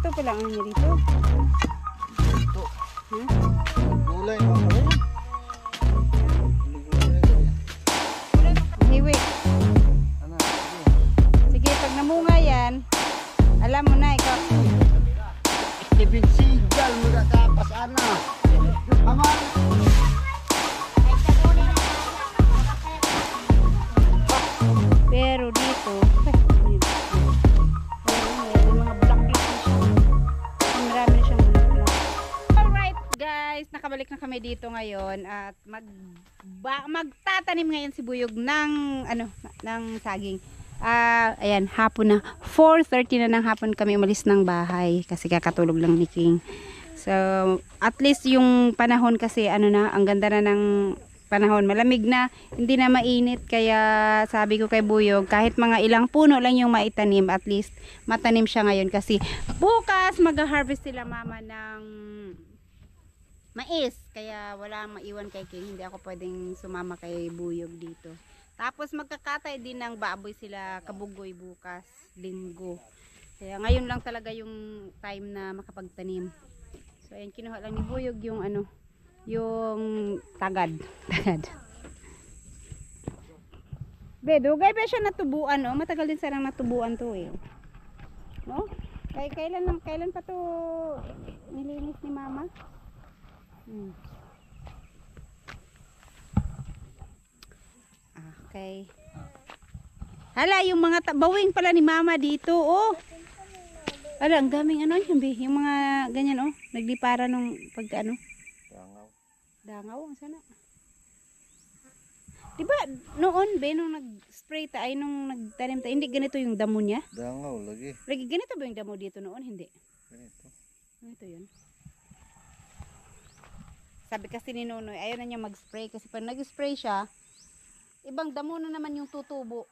Ito pala ang niya dito. Ito. Hmm? Gulay mo pa rin. Hiwi. Ano? Sige, pag namunga yan, alam mo na ikaw. Steven Seagal mo na tapas ano. Aman. Pero dito, may mga black-black na siya. Marami na siyang black-black. Alright guys, nakabalik na kami dito ngayon at magtatanim ngayon si Buyog ng ng saging. Ayan, hapon na. 4:30 na ng hapon kami umalis ng bahay kasi kakatulog lang ni King. So, at least yung panahon kasi ang ganda na ng panahon, malamig na, hindi na mainit, kaya sabi ko kay Buyog, kahit mga ilang puno lang yung maitanim, at least matanim siya ngayon kasi bukas mag-harvest sila mama ng mais, kaya wala maiwan kay King, hindi ako pwedeng sumama kay Buyog dito. Tapos magkakatay din ng baboy sila kabugoy bukas, linggo, kaya ngayon lang talaga yung time na makapagtanim. So ayan, kinuha lang ni Buyog yung yung tagad. Dugay ba siya natubuan, oh? Matagal din sarang natubuan to eh. No? Kailan pa to nilinis ni mama? Okay. Hala, yung mga bawing pala ni mama dito, oh. Hala, ang daming yung mga ganyan, oh. Naglipara nung dangaw ang sana. Diba noon nung nag-spray nung nagtanim tayo, hindi ganito yung damo niya? Dangaw lagi. Lagi ganito ba yung damo dito noon? Hindi. Ganito yun. Sabi kasi ni Nonoy, ayaw na niya mag-spray kasi pag nag-spray siya, ibang damo na naman yung tutubo.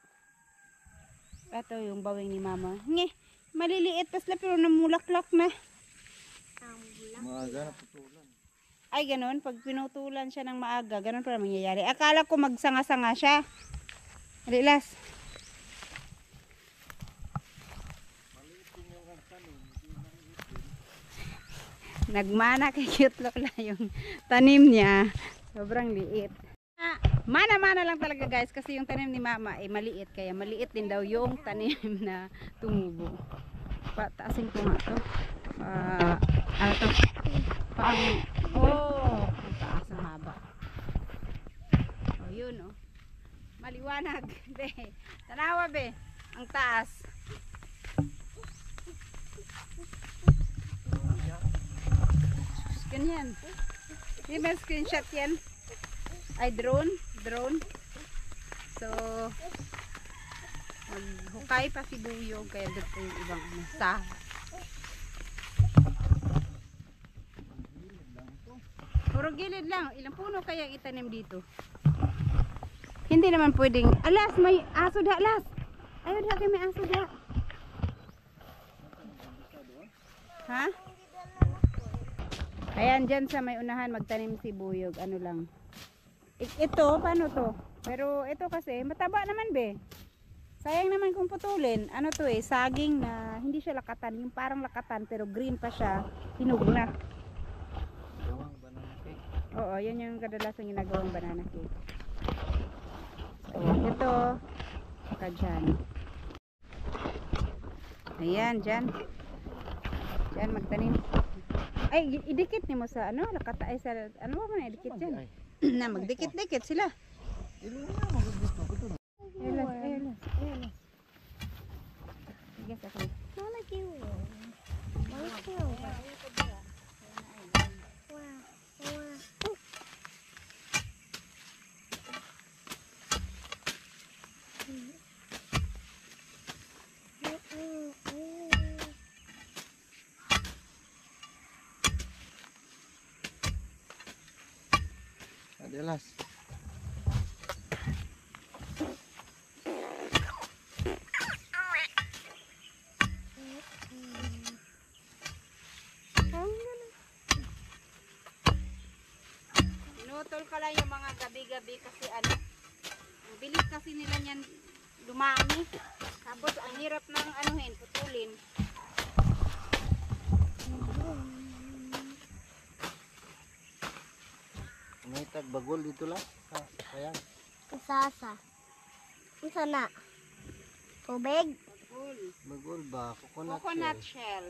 Ito yung bawing ni mama. Maliliit pa sila pero namulaklak na. Maaga na putulan. Ay, ganun. Pag pinutulan siya ng maaga, ganun pa mangyayari. Akala ko magsanga-sanga siya. Alilas. Nagmana kay cute look na yung tanim niya. Sobrang liit. Mana-mana lang talaga guys kasi yung tanim ni mama ay maliit. Kaya maliit din daw yung tanim na tumubo. Pataasin ko nga to. Ano to? Ang taas ang haba. Yun oh. Maliwanag. Be. Tanawa be. Ang taas. Ganyan. Hindi ba screenshot yan? Ay drone. So maghukay pa si Buyog kaya dito yung ibang sa. Puro gilid lang. Ilang puno kaya itanim dito? Hindi naman pwedeng. Alas, may aso da, alas. Ayun da, may aso da. Ha? Ayan, dyan sa may unahan magtanim si Buyog. Ano lang. Ito, paano to? Pero ito kasi, mataba naman be. Sayang naman kung putulin. Ano to eh, saging na hindi siya lakatan. Yung parang lakatan pero green pa siya. Hinug na. Oo, yan yung kadalasan ginagawang banana cake. So, ito. Saka dyan. Ayan, dyan. Dyan, magtanim. Ay, idikit ni mo sa lakata. Ay, sa ano ba man idikit dyan? Na, magdikit-dikit sila. Elas. Sige, sakay. Adalas. Pinutol ka lang yung mga gabi-gabi kasi ang bilis kasi nila niyan dumami. Tapos ang hirap ng putulin. bagol dito lang. Kaya. Kasasa. Isa na. Tubig. Bagol ba? Coconut shell.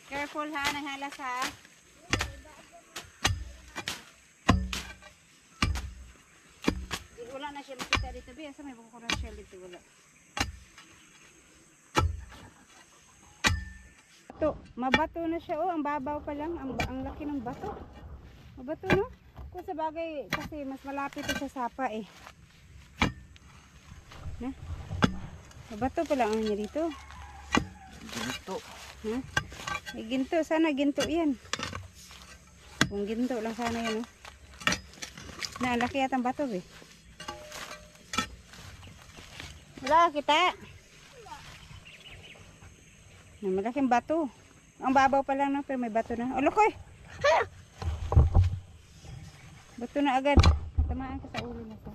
Careful ha, nahalas ha. Wala na siya makita dito. Biasa may coconut shell dito. Wala. Ito, mabato na siya. Oh, ang babaw pa lang. Ang laki ng bato. Mabato no? Kung sa bagay, kasi mas malapit ito sa sapa eh. Na? Mabato pa lang ang niya dito. Ginto. Ha? May ginto. Sana ginto yan. Kung ginto lang sana yan. Oh. Na, ang laki yatang bato eh. Wala kita. Na, malaking bato. Ang babaw pa lang no, pero may bato na. Oh, lokoy! Bato na agad. Matamaan ka sa ulo na sa.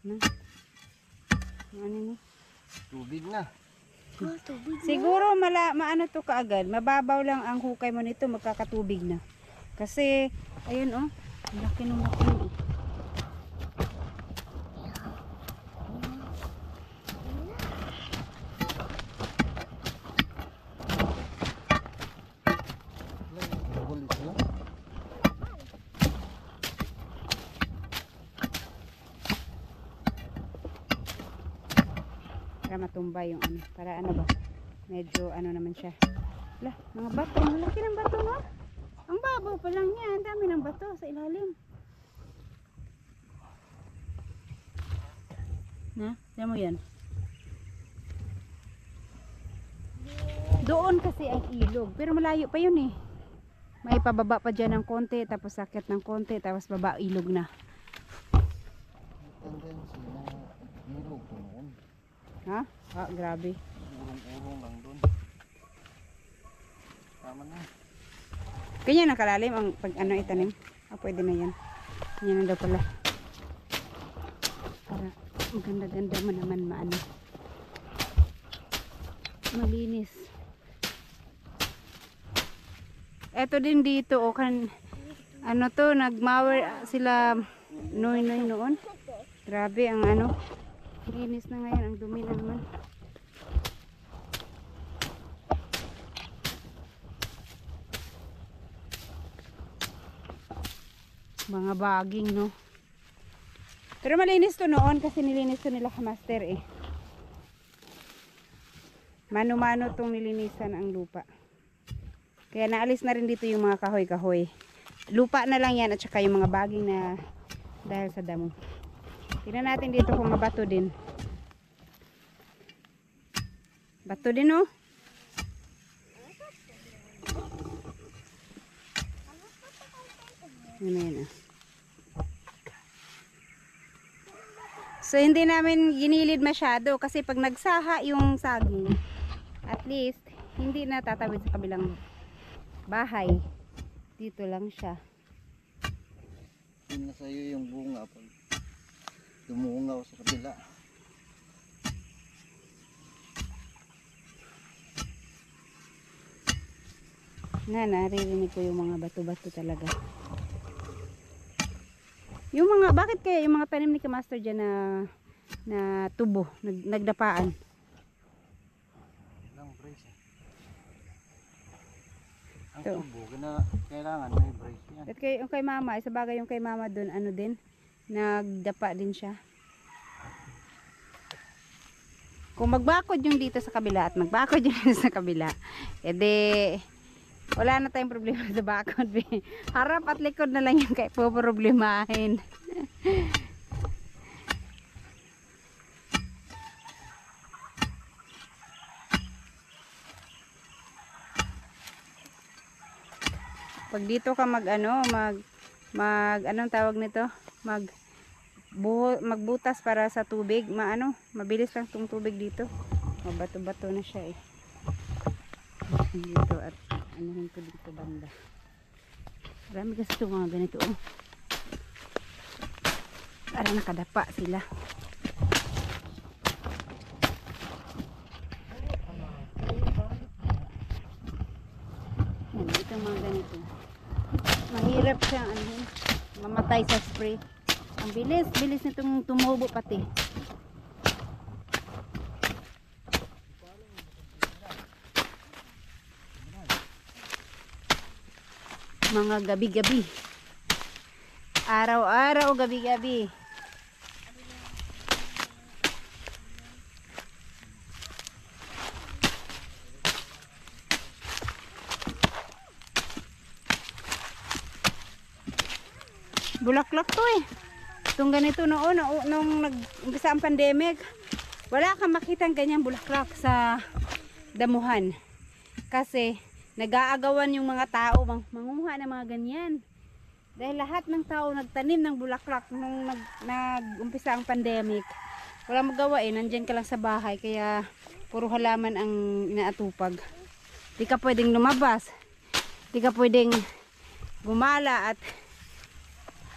Na. Ano ni? Tubig na. Oh, tubig. Siguro maano to kaagad. Mababaw lang ang hukay mo nito, magkakatubig na. Kasi ayun oh, ang laki ng bato eh. Bagol dito lang. Para matumbay yung ano. Para ano ba? Medyo ano naman siya. Lah, mga bato. Ang laki ng bato no? Ang babaw pa lang yan. Ang dami ng bato sa ilalim. Na? Tiyan mo yan. Doon kasi ang ilog. Pero malayo pa yun eh. May pababa pa dyan ng konti. Tapos sakit ng konti. Tapos baba ilog na. Tendency na nilog ko noon. Ha? Ah, grabe. Urong-urong lang doon. Tama na. Kanya nakalalim ang pag ano itanim. Ah, pwede na yan. Yan na daw pala. Para maganda-ganda mo naman maano. Malinis. Eto din dito o kan ano to nagmower sila noy noon. Grabe ang ano. Linis na ngayon ang dumi na naman. Mga baging no. Pero malinis to noon kasi nilinis to nila kamaster eh. Mano-mano tong nilinisan ang lupa. Kaya naalis na rin dito yung mga kahoy-kahoy. Lupa na lang yan at saka yung mga baging na dahil sa damo. Tingnan natin dito kung mabato din. Bato din oh. Ano yan ah. So hindi namin ginilid masyado kasi pag nagsaha yung saging, at least hindi na tatawid sa kabilang bahay. Dito lang siya. Yun na sa'yo yung bunga pag dumungaw sa kabila. Naririnig ko yung mga bato-bato talaga. Yung mga, bakit kaya yung mga tanim ni Kamaster dyan na tubo, nagdapaan? Ilang brace eh. Ang Ito. tubo, kailangan may brace yan. At kay mama, isa bagay yung kay mama dun, ano din, nagdapa din siya. Kung magbakod yung dito sa kabila at magbakod yung dito sa kabila, edi wala na tayong problema sa bakod. Harap at likod na lang yung kay poproblemahin. Pag dito ka anong tawag nito? Magbutas para sa tubig, mabilis lang tong tubig dito. Mabato-bato na siya eh. Dito at anuhin ko dito banda. Marami kasi ito mga ganito oh. Para nakadapa sila. Mahirap siyang ano, mamatay sa spray. Ang bilis, bilis nitong tumubo pati. Mga gabi-gabi. Araw-araw, gabi-gabi. Bulaklak to eh. Itong ganito noon, nung nag-umpisa ang pandemic, wala kang makitang ganyang bulaklak sa damuhan. Kasi nag-aagawan yung mga tao manguha ng mga ganyan. Dahil lahat ng tao nagtanim ng bulaklak nung nag-umpisa ang pandemic. Wala magawa eh, nandyan ka lang sa bahay, kaya puro halaman ang inaatupag. Di ka pwedeng lumabas. Di ka pwedeng gumala at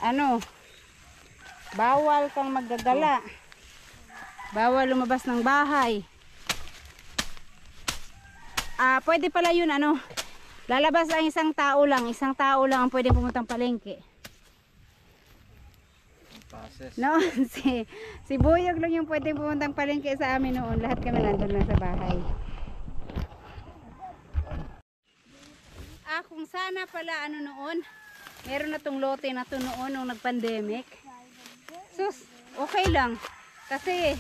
ano, bawal kang maggagala. Bawal lumabas ng bahay. Pwede pala yun ano, lalabas ang isang tao lang ang pwedeng pumuntang palengke. Pases. No, si Buyog lang yung pwedeng pumuntang palengke sa amin noon. Lahat kami nandun lang sa bahay. Kung sana pala ano noon, meron na tong lote na to noon nung nag-pandemic. Sus, okay lang. Kasi,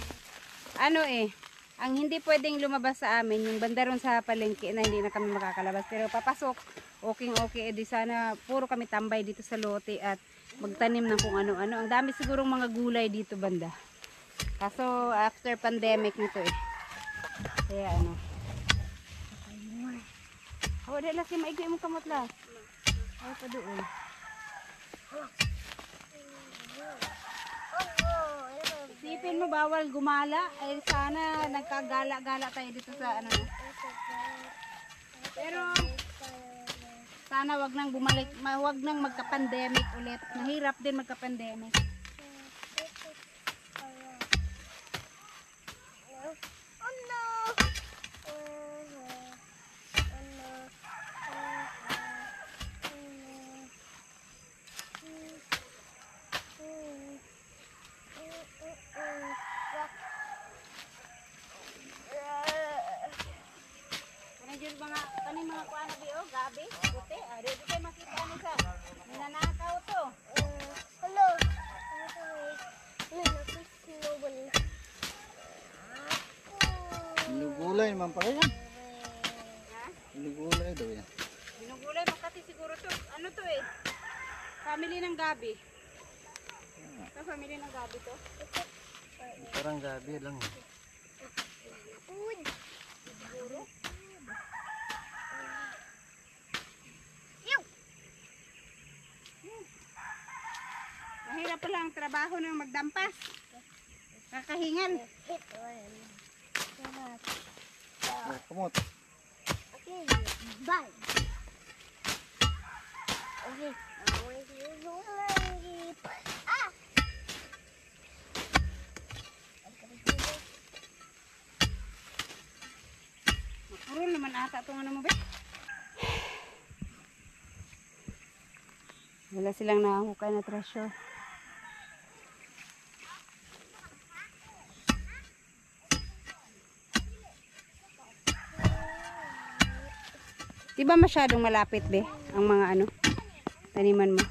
ano eh, ang hindi pwedeng lumabas sa amin, yung banda ron sa palengke na hindi na kami makakalabas. Pero papasok, okay, edi sana puro kami tambay dito sa lote at magtanim ng kung ano-ano. Ang dami sigurong mga gulay dito banda. Kaso, after pandemic nito eh. Kaya ano. Dahil las yung maigay mong kamot las. Ay pa doon. Isipin mo bawal gumala, ay sana nagkagala-gala tayo dito sa ano. Pero sana wag nang bumalik, wag nang magka-pandemic ulit. Mahirap din magka-pandemic. Mga kuha na biyo, gabi, puti. Dito kayo makita ano sa ninanakaw to. Hello. Binugulay naman pala yan. Binugulay daw yan. Binugulay, makati siguro to. Ano to eh? Family ng gabi. Ito, family ng gabi to. Parang gabi lang. Food. Siguro. Mahirap pala ang trabaho ng magdampas. Kakahingal. Kumot. Okay, bye. Okay. Puro naman ata itong ano mo ba? Wala silang nakahukay na treasure. Diba masyadong malapit be ang mga ano taniman mo?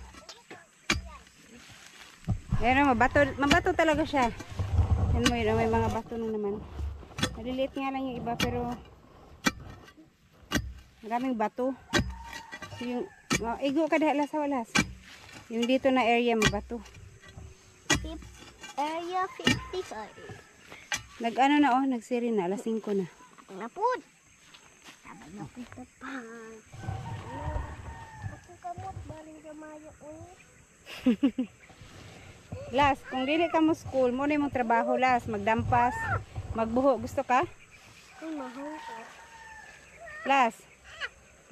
Pero mabato talaga siya. Yan mo yun, may mga bato na naman. Maliliit nga lang yung iba pero maraming bato. So, yung igo ka dahil sa walas. Yung dito na area mabato. Area 55. Nag-ano na oh, nagsiri na, alas 5 na. Napud. Sabi na kita pa. Ako kamot, baling gamaya ulit. Las, kung dili ka mo school, mo na yung trabaho las, magdampas, magbuho. Gusto ka? Ay, mahal ko. Las,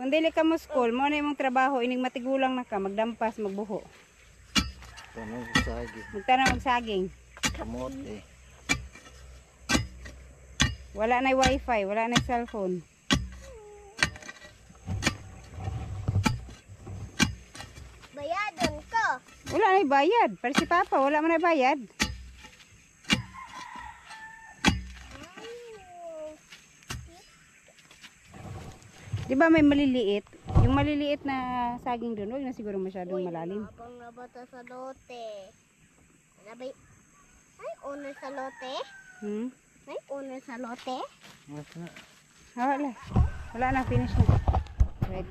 kung dili ka mo school, mo na yung trabaho, ining matigulang na ka, magdampas, magbuho. Tanong saging. Magtanong magsaging. Kamot eh. Wala na wifi, wala na cellphone. Wala na bayad. Para si Papa, wala man na bayad. Di ba may maliliit? Yung maliliit na saging doon, huwag na siguro masyadong malalim. Abang nabata sa lote. Nabay. Ay, owner sa lote. Ay, owner sa lote. Wala. Wala na, finish na. Right.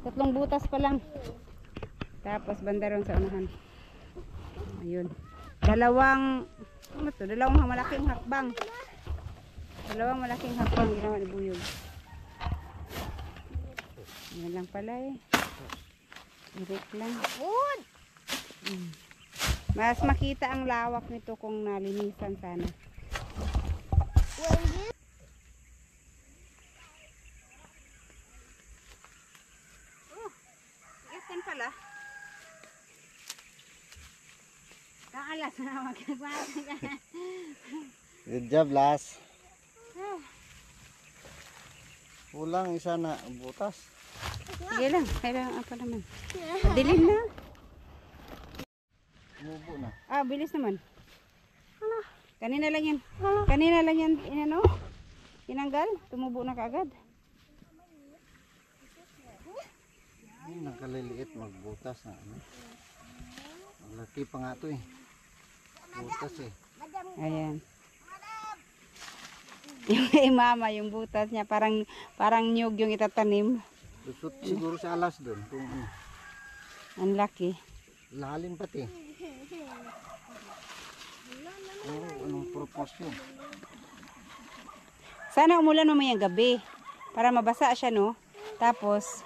3 butas pa lang. Tapos banda ron sa unahan. Ayun. Dalawang malaking hakbang. Dalawang malaking hakbang ginawa ni Buyog. Yan lang pala eh. Irik lang. Wood! Mas makita ang lawak nito kung nalinisan sana. Yan pala. Kaalas na magkagwasa ka. Good job, Las. Kulang isa na butas. Sige lang, kailangan apa naman. Madilim na. Mubo na. Bilis naman. Kanina lang yan. Kanina lang yan, inano? Tinanggal, tumubo na kaagad. Ay, nakaliliit magbutas na. Ano? Malaki pa nga ito eh. Butas eh. Ayan. Yung kay mama, yung butas niya, parang nyug yung itatanim. Lusot siguro sa alas doon. Kung ano. Ang laki. Lalim pati. Oh, anong purpose yun? Sana umulan mamayang gabi para mabasa siya, no? Tapos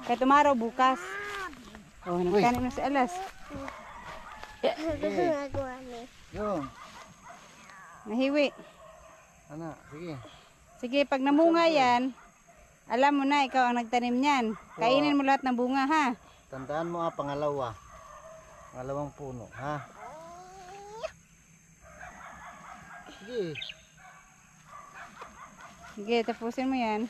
kahit umaraw bukas. Nagtanim na si Alas. Yo, Nahiwi. ana, sige. Sige, pag namunga yan, alam mo na, ikaw ang nagtanim niyan. Kainin mo lahat ng bunga, ha? Tandaan mo pangalawa. Pangalawang puno, ha? Sige. Sige, tapusin mo yan.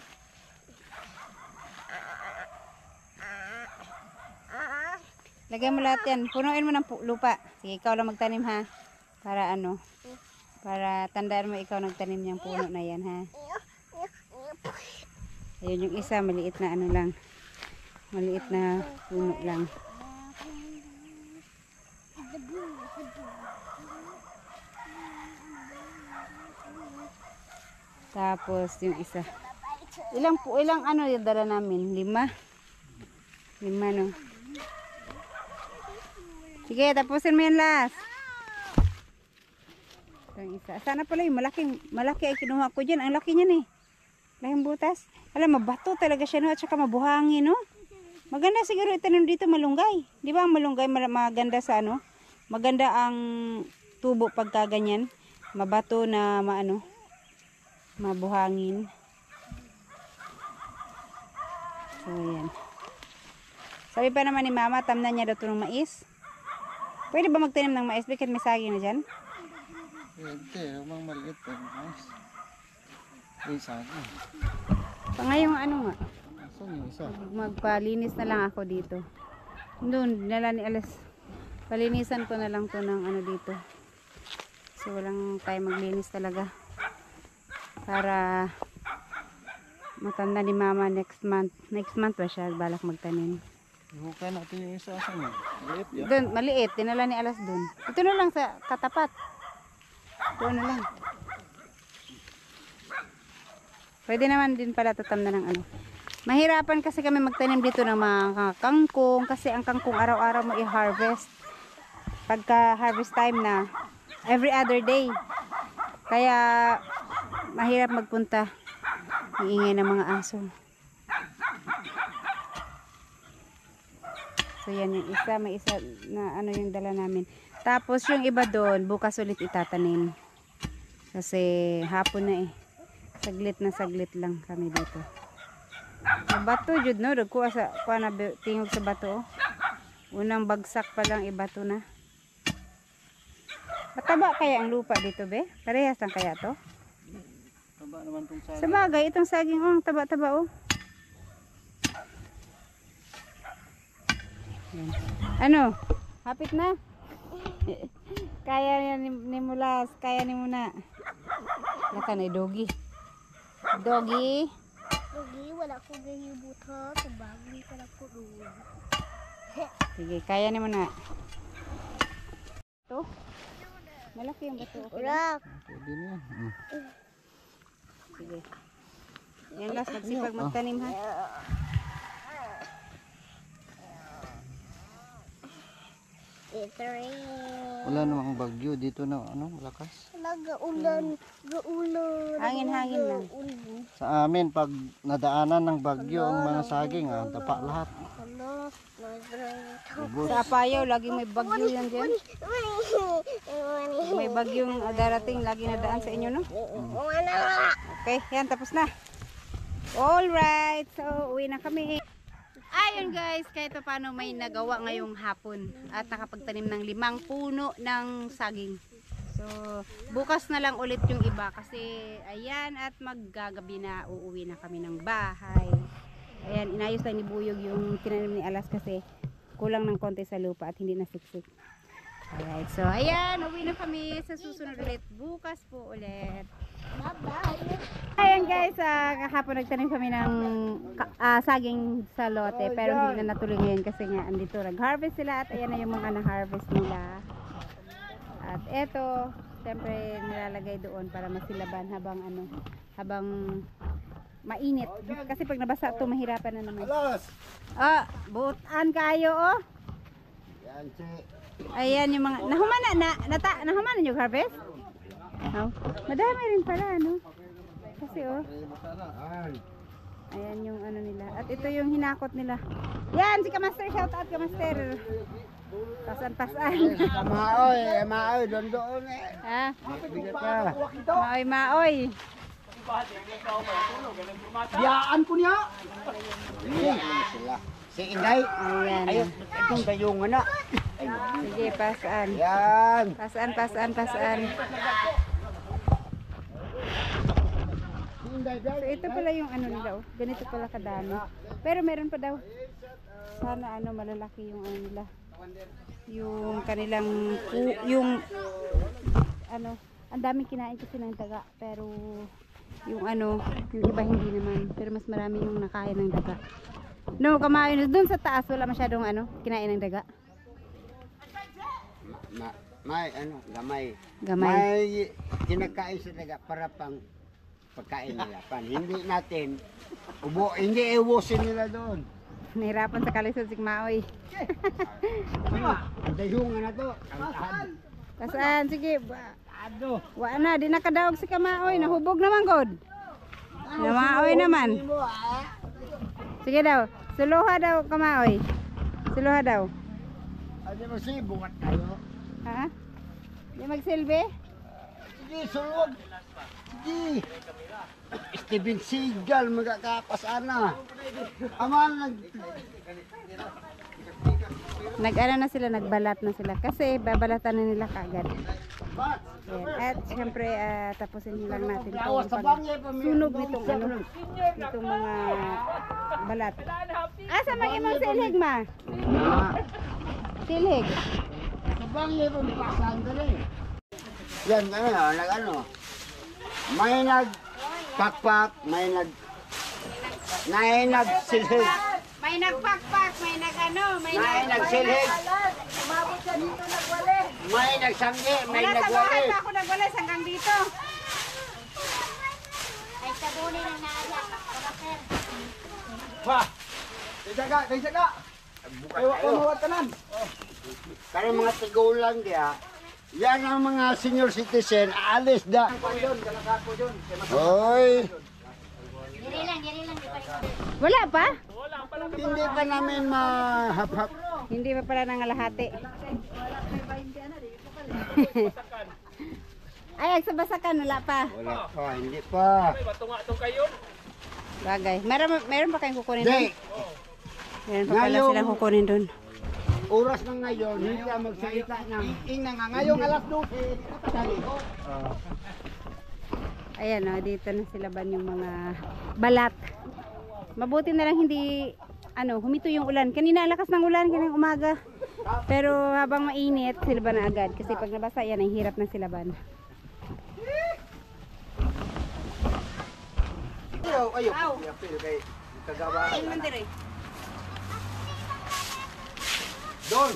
Lagyan mo lahat yan. Punuin mo ng lupa. Sige, ikaw lang magtanim, ha? Para para tandaan mo ikaw nagtanim niyang puno na yan, ha? Ayun yung isa, maliit na lang. Maliit na puno lang. Tapos yung isa. Ilang yung dala namin? 5? 5, no? Sige, tapusin mo yan, Las. Yung isa. Sana pala yung malaki ay kinuha ko dyan. Ang laki niyan eh. Lahing butas. Alam, mabato talaga siya, no? At saka mabuhangin, no? Maganda siguro itanim dito malunggay. Di ba ang malunggay maganda sa maganda ang tubo pagka ganyan. Mabato na mabuhangin. So, yan. Sabi pa naman ni Mama, tamnan niya daw ito ng mais. Pwede ba magtanim ng mais? Bakit may saging na dyan? Pwede, umang maliit. Nice. Ay, sana. Ngayong nga. Saan yung isa? Magpalinis na lang ako dito. Doon, nala ni Alas. Palinisan ko na lang to ng dito. So, walang tayo maglinis talaga. Para matanda ni Mama next month. Next month ba siya balak magtanim? Hukay natin yung isa. Saan yun? Maliit yun? Doon, maliit. Dinala ni Alas doon. Ito na lang sa katapat. Doon na lang. Pwede naman din pala tatam na ng Mahirapan kasi kami magtanim dito ng mga kangkong. Kasi ang kangkong araw-araw mo i-harvest. Pagka harvest time na, every other day. Kaya mahirap magpunta. Iingay ng mga aso. So yan yung isa. May isa na yung dala namin. Tapos yung iba doon, bukas ulit itatanim. Kasi hapon na eh. Saglit lang kami dito. Bato jud no, dagko sa na tingog sa bato. Unang bagsak pa lang ibato na. Mataba kaya ang lupa dito, be? Parehas lang kaya to? Taba naman itong saging. Sa bagay, itong saging taba-taba Yan. Ano? Hapit na? Kaya ni Mulas. Kaya ni Muna. Naka na doggy. Doggy. Lagi, wala ko gahibot ha. Sabagay ka na po doon. Sige, kaya ni Muna. Ito? Malaki yung bato. Okay lang? Wala. Pwede na yan. Sige. Yan last, magsipag magtanim ha. It's raining. Wala namang bagyo dito na malakas. Wala, gaulan. Gaulan. Hangin-hangin lang. Gaulan. Sa amin pag nadaanan ng bagyo ang mga saging, tapa lahat. Hello. Ubos. Sa Apayaw, laging may bagyo yan dyan. May bagyong darating, lagi nadaan sa inyo, no? Okay, yan, tapos na. Alright, so uwi na kami. Ayun guys, kahit pa paano may nagawa ngayong hapon at nakapagtanim ng 5 puno ng saging. So, bukas na lang ulit yung iba kasi ayan at maggagabi na, uuwi na kami ng bahay. Ayan, inayos lang ni Buyog yung tinanim ni Alas kasi kulang ng konti sa lupa at hindi nasiksik. Alright, so ayan, uwi na kami sa susunod ulit. Bukas po ulit. Bye-bye. Ayan guys, kahapon nagtanim kami ng saging sa lote pero hindi na natuloy ngayon kasi nga andito nag-harvest sila at ayan na yung mga na-harvest nila. At eto, siyempre nilalagay doon para masilaban habang mainit. Kasi pag nabasa ito, mahirapan na naman. Alas! Butan kayo oh. Yan si... Ayan yung mga, nahumana yung harvest? Oh, madami rin pala, no? Kasi oh. Ayan yung ano nila. At ito yung hinakot nila. Yan, si Kamaster. Shout out Kamaster. Pasan-pasan. Maoy, doon Ha? Bigat pa. Maoy. Biyaan ko niya. Si Inday. Ayan. Ayun, itong dayong na. Sige, pasan. Yan. Pasan. So ito pala yung ano nila oh. Ganito pala kadami. Pero meron pa daw. Sana malalaki yung ano nila. Yung kanilang ang daming kinain kasi ng daga pero yung iba hindi naman. Pero mas marami yung nakain ng daga. No, kamain doon sa taas wala masyadong kinain ng daga. Gamay. Gamay. May kinakain sa daga para pang pagkain nila. Hindi natin, hindi iubusin nila doon. Nahirapan sa kalisod si Maoy. Ang dayungan na to. Pasaan, sige. Wala na, di nakadaog si Kamaoy. Nahubog naman, God. Namaoy naman. Sige daw, suluha daw, Kamaoy. Suluha daw. Ano mo si bukat tayo? Ha? Di magsilbi? Sige, sulod. Sige. Steven Seagal magkakapas ana. Aman Nagbalat na sila kasi babalatan na nila kaagad. Ayan. At siyempre tapusin lang natin itong pagsunog nitong mga balat. Asa mag-imong silhig ma? Silhig. Sabang yun pasan dali. Yan may nagpakpak, may nagsilhig. May nagpakpak, may nagsilhig. May nagsanggi, may Wala sa bahay nagwali. pa ako nagwalis hanggang dito. Ay, tabunin ang naala. Pa. Dayaga. Ayaw ko mawatanan. Kaya mga tigulang diya, yan ang mga senior citizen, alis da. Hoy, Diri lang, di pa rin. Wala pa? hindi pa namin mahap-hap. Hindi pa pala nangalahati. Ay, agsabasakan, wala pa. Wala pa, hindi pa. Bagay. Meron pa kayong kukunin doon? Hindi, Meron pa pala Ngayong- silang kukunin doon. oras na ngayon, hindi ka magsalita ng ngayong alas 12. Ayan o, dito na sila ban yung mga balat. Mabuti na lang hindi humito yung ulan. Kanina ang lakas ng ulan kaninang umaga. Pero habang mainit, silaban na agad. Kasi pag nabasa yan, ay hirap ng silaban. Ayaw. Apil kay kagawa. Ayun man dire. Don.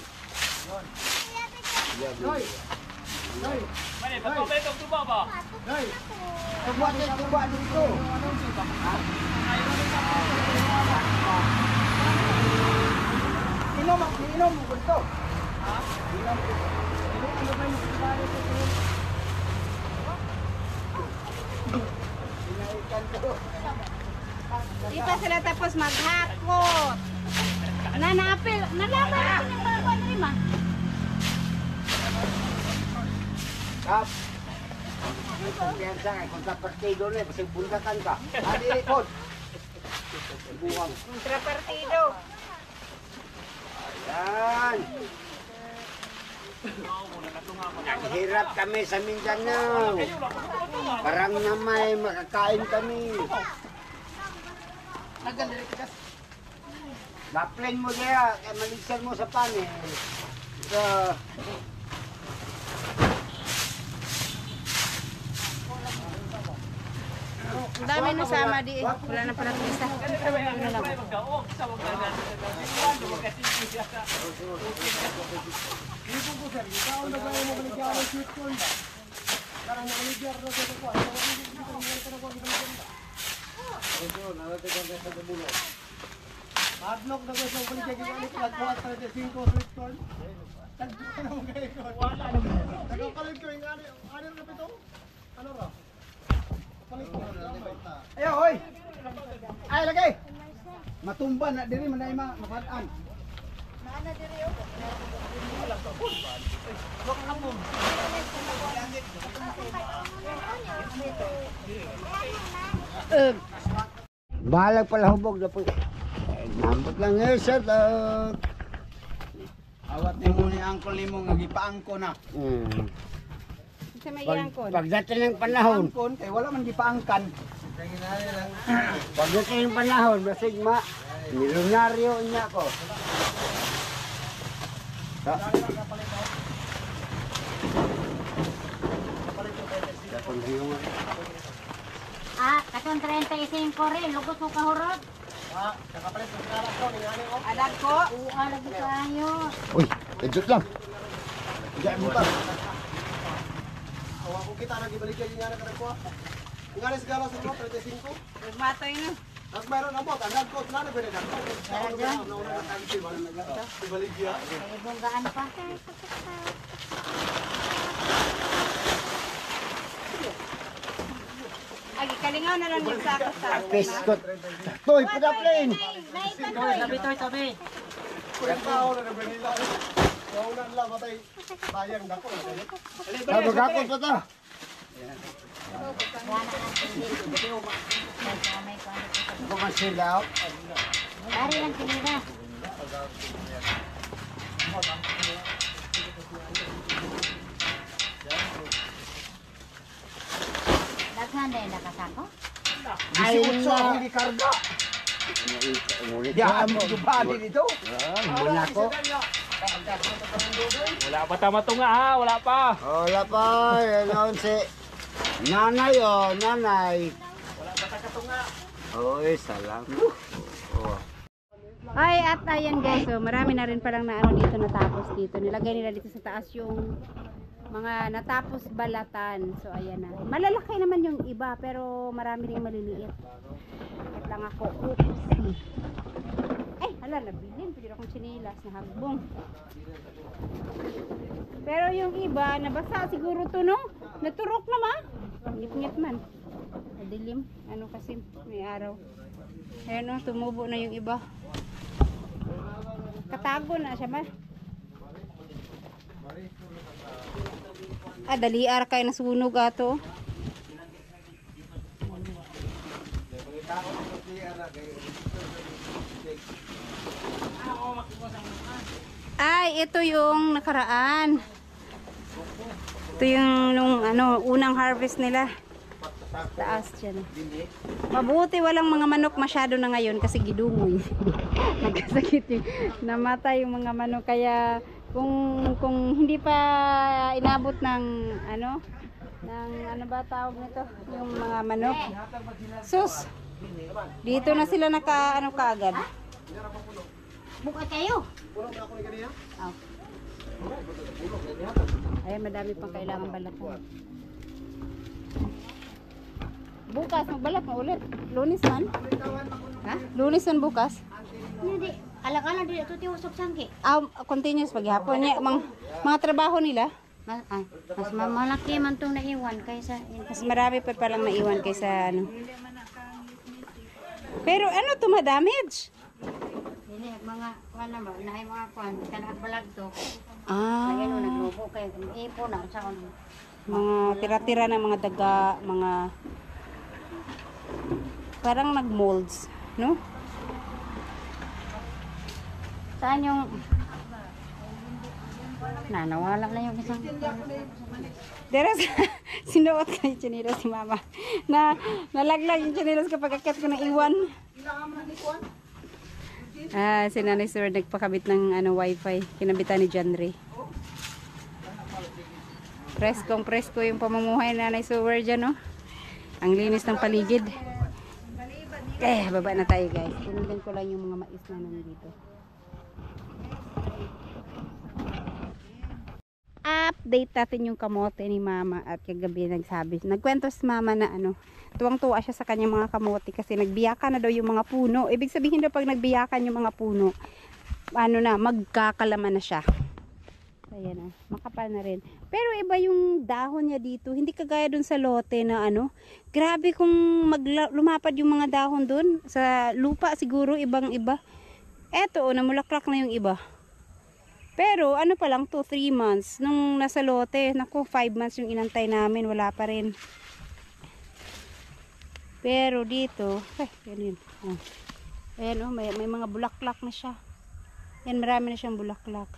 Hoy. Hoy. Mane, pagpapetong tuba ba? Hoy. Tuba dito. Inom mo gusto. Ha? Inom mo ba yung bari ko? Di pa sila tapos maghakot. Nanapil. Nalaman natin yung mga kontrima. Kap. May kumpiyansa nga kung sa partido na, kasi bulgakan ka. Adi ikot. Buwang. Kontrapartido. Yan. Hirap kami sa Mindanao. Parang na may makakain kami. Laplen mo kaya, maligsan mo sa panin. So, Ang dami na sama di. Wala na pala isa. Ano lang. Hardlock na guys, ang balik kaya gano'n pala 435 sweet corn. Tagpo na mo kayo ko. Nagkapalit ko yung ano na pito? Ano ra? Palit ko na. Ayaw, hoy! Ay, lagay! Matumba na diri man ay mapadaan. Naana diri oh. Balag pala hubog na po. Nambot lang eh, sir. Awat ni mo ni angkol ni mo nga gipaangko na. Sa may iangkon. Pagdating ng panahon, kay wala man gipaangkan. Pagdating ng panahon, basig milyonaryo niya ko. Katong 35 rin, lugos mo kahurot. Alag ko. Alag kayo. Uy, edot lang. Diyan mo ta. Awa ko kita nagibalik kay niya na ko. Ngare sigara sa mo 35. Nagmatay na. At mayroon na bot, ang ko na pwede na. Ibalik niya. May bunggaan pa. Ay, kalingaw na lang yung sako-sako. Piskot. Toy, padaplin. Tabi. Kwenta ako na Manila. Kaunan lang matay. Sayang na ko. Magakot pa ta. Bukan silaw. Dari lang sinira. Daghan din nakasako? Ay, utso ako hindi karga. Diyan mo dubali dito. Muna ko. Wala pa tama to nga ha, wala pa. Wala pa. Yan si nanay oh, nanay. Wala pa takatunga. Oy, salamat. Oh. Ay, at ayan guys, so marami na rin palang na ano dito natapos dito. Nilagay nila dito sa taas yung mga natapos balatan. So ayan na. Malalaki naman yung iba pero marami ring maliliit. At lang ako upsi. Ay, hala, nabilin. Pwede akong chinilas na hagbong. Pero yung iba, nabasa siguro to no? Naturok naman. Ngit-ngit man. Madilim. Ano kasi, may araw. Ayan no, tumubo na yung iba. Katago na siya ba? Daliar kay nasunog ato. Ay, ito yung nakaraan. Ito yung nung unang harvest nila. Taas dyan. Mabuti walang mga manok masyado na ngayon kasi gidungoy. Nagkasakit yung namatay yung mga manok. Kaya kung hindi pa inabot ng ano ba tawag nito? Yung mga manok. Sus! Dito na sila kaagad. Buka kayo. Oh. Ayan, madami pang kailangan balatan. Bukas, magbalat mo ulit. Lunes man? Ha? Lunes man bukas? Hindi. Alak-alak dili ito tiwasok sangki. Continuous paghapon. Mga trabaho nila? Mas malaki man itong naiwan kaysa... Mas marami pa palang naiwan kaysa ano. Pero ano to ma-damage? Hindi, mga kuwan na ba? Nahay mga kuwan. Kanak balag to. Ah, Ngayon, naglubo kayo. Ipo na. Sa ano. mga tira-tira ng mga daga, mga parang nag-molds, no? Saan yung... Nawala na yung isang... Deras, sinuot ko yung chinilas si mama. Nalaglag yung chinilas kapag akit ko ng iwan. Si Nanay Sir nagpakabit ng wifi. Kinabitan ni John Ray. Presko yung pamumuhay ni Nanay Sir dyan, no? Ang linis ng paligid. Baba na tayo guys. Pinundan ko lang yung mga mais na nandito. Update natin yung kamote ni mama at kagabi nagkwento si mama na tuwang-tuwa siya sa kanyang mga kamote kasi nagbiyakan na daw yung mga puno. Ibig sabihin daw pag nagbiyakan yung mga puno, magkakalaman na siya. Ayan na, makapal na rin. Pero iba yung dahon niya dito, hindi kagaya dun sa lote na grabe kung lumapad yung mga dahon dun. Sa lupa siguro ibang iba. Eto namulaklak na yung iba. Pero pa lang 2-3 months nung nasa lote. Naku, 5 months yung inantay namin, wala pa rin. Pero dito, yan yun. Ayan may mga bulaklak na siya. Yan, marami na siyang bulaklak.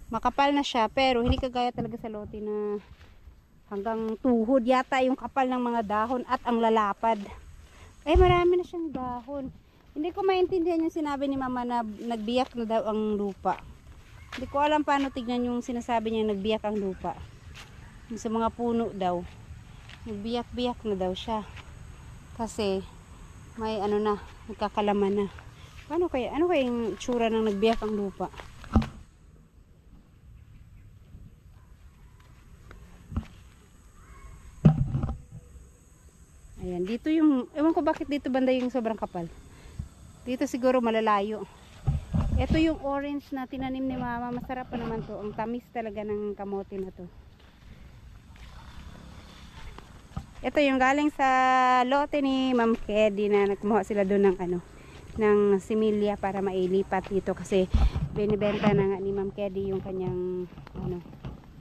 Makapal na siya, pero hindi kagaya talaga sa lote na hanggang tuhod yata yung kapal ng mga dahon at ang lalapad. Marami na siyang dahon. Hindi ko maintindihan yung sinabi ni mama na nagbiyak na daw ang lupa. Hindi ko alam paano tignan yung sinasabi niya nagbiyak ang lupa. Yung sa mga puno daw. Nagbiyak-biyak na daw siya. Kasi may nagkakalaman na. Ano kaya yung tsura ng nagbiyak ang lupa? Ayan, dito ewan ko bakit dito banda yung sobrang kapal. Dito siguro malalayo. Ito yung orange na tinanim ni mama. Masarap pa naman to. Ang tamis talaga ng kamote na to. Ito yung galing sa lote ni Ma'am Kedi na nagkumuha sila doon ng similya para mailipat dito kasi binibenta na nga ni Ma'am Kedi yung kanyang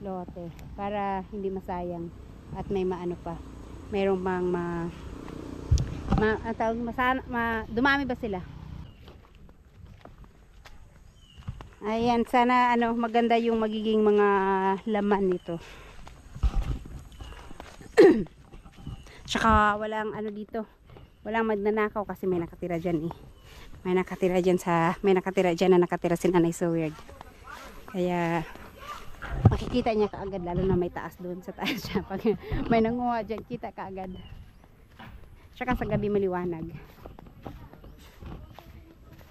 lote para hindi masayang at may pa. Mayroong bang dumami ba sila? Ayan, sana maganda yung magiging mga laman nito. Tsaka walang dito. Walang magnanakaw kasi may nakatira diyan May nakatira diyan na nakatira si Nanay So Weird. Kaya makikita niya kaagad lalo na may taas doon sa taas siya. Pag may nanguha diyan, kita kaagad. Tsaka sa gabi maliwanag.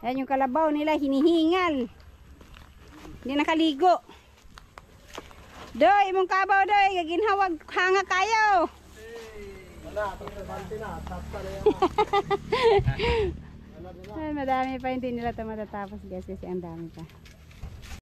Ayan yung kalabaw nila hinihingal. Hindi nakaligo. Doy, imong kabaw doy, gaginhawag hanga kayo. Ay, madami pa hindi nila ito matatapos guys kasi ang dami pa.